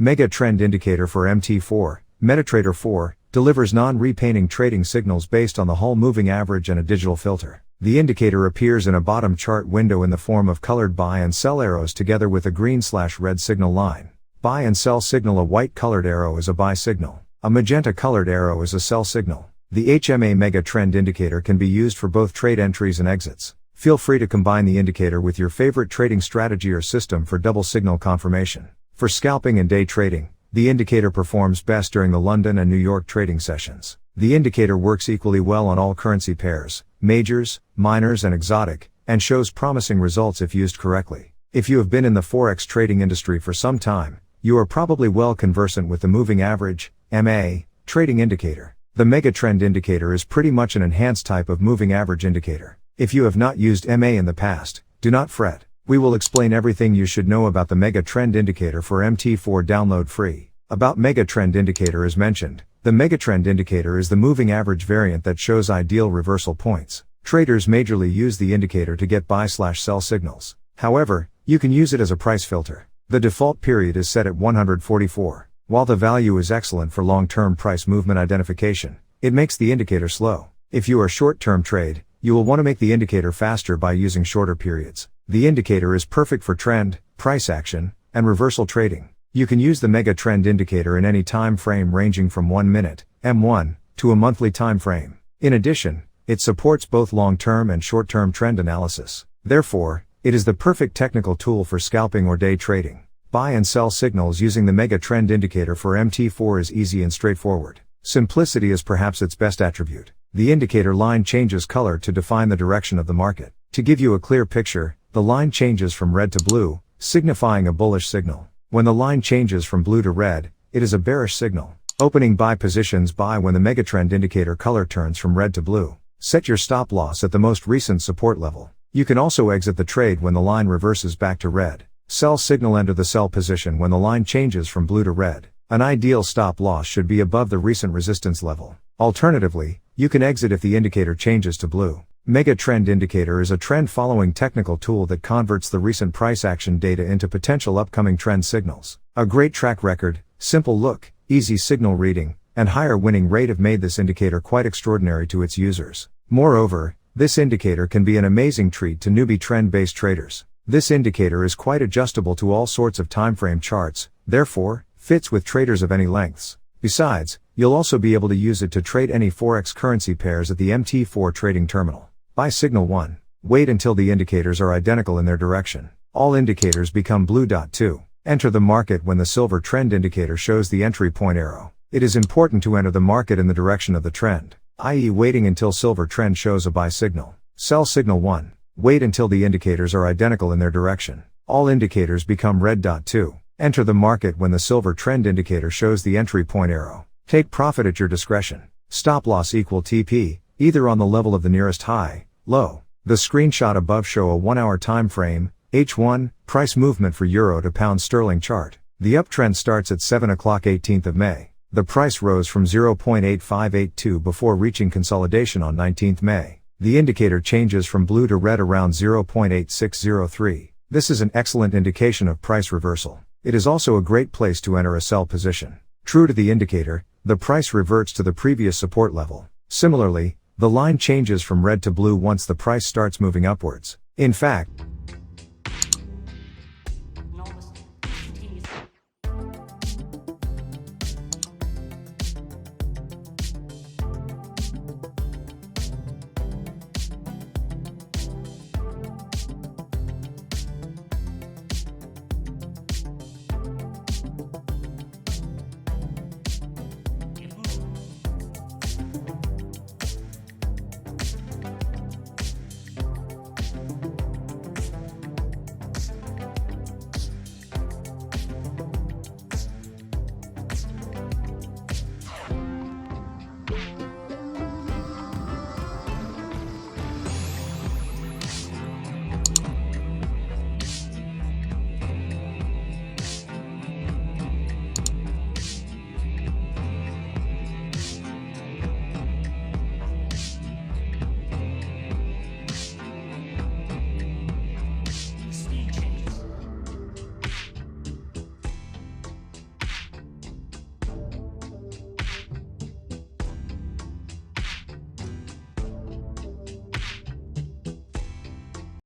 Mega Trend Indicator for MT4, MetaTrader 4, delivers non-repainting trading signals based on the whole moving average and a digital filter. The indicator appears in a bottom chart window in the form of colored buy and sell arrows together with a green/red signal line. Buy and sell signal: a white colored arrow is a buy signal. A magenta colored arrow is a sell signal. The HMA Mega Trend Indicator can be used for both trade entries and exits. Feel free to combine the indicator with your favorite trading strategy or system for double signal confirmation. For scalping and day trading, the indicator performs best during the London and New York trading sessions. The indicator works equally well on all currency pairs, majors, minors and exotic, and shows promising results if used correctly. If you have been in the forex trading industry for some time, you are probably well conversant with the moving average, MA, trading indicator. The Mega Trend Indicator is pretty much an enhanced type of moving average indicator. If you have not used MA in the past, do not fret. We will explain everything you should know about the Mega Trend Indicator for MT4. Download free. About Mega Trend Indicator as mentioned, the Mega Trend Indicator is the moving average variant that shows ideal reversal points. Traders majorly use the indicator to get buy/sell signals. However, you can use it as a price filter. The default period is set at 144. While the value is excellent for long-term price movement identification, it makes the indicator slow. If you are short-term trade, you will want to make the indicator faster by using shorter periods. The indicator is perfect for trend, price action, and reversal trading. You can use the Mega Trend Indicator in any time frame ranging from 1 minute, M1, to a monthly time frame. In addition, it supports both long-term and short-term trend analysis. Therefore, it is the perfect technical tool for scalping or day trading. Buy and sell signals using the Mega Trend Indicator for MT4 is easy and straightforward. Simplicity is perhaps its best attribute. The indicator line changes color to define the direction of the market. To give you a clear picture, the line changes from red to blue, signifying a bullish signal. When the line changes from blue to red, it is a bearish signal. Opening buy positions: buy when the Megatrend Indicator color turns from red to blue. Set your stop loss at the most recent support level. You can also exit the trade when the line reverses back to red. Sell signal: enter the sell position when the line changes from blue to red. An ideal stop loss should be above the recent resistance level. Alternatively, you can exit if the indicator changes to blue. Mega Trend Indicator is a trend-following technical tool that converts the recent price action data into potential upcoming trend signals. A great track record, simple look, easy signal reading, and higher winning rate have made this indicator quite extraordinary to its users. Moreover, this indicator can be an amazing treat to newbie trend-based traders. This indicator is quite adjustable to all sorts of timeframe charts, therefore, fits with traders of any lengths. Besides, you'll also be able to use it to trade any forex currency pairs at the MT4 trading terminal. Buy signal 1. Wait until the indicators are identical in their direction. All indicators become blue. 2. Enter the market when the silver trend indicator shows the entry point arrow. It is important to enter the market in the direction of the trend, i.e. waiting until silver trend shows a buy signal. Sell signal 1. Wait until the indicators are identical in their direction. All indicators become red. 2. Enter the market when the silver trend indicator shows the entry point arrow. Take profit at your discretion. Stop loss equal TP, either on the level of the nearest high, low. The screenshot above show a 1-hour time frame, H1, price movement for euro to pound sterling chart. The uptrend starts at 7 o'clock 18th of May. The price rose from 0.8582 before reaching consolidation on 19th May. The indicator changes from blue to red around 0.8603. This is an excellent indication of price reversal. It is also a great place to enter a sell position. True to the indicator, the price reverts to the previous support level. Similarly, the line changes from red to blue once the price starts moving upwards. In fact,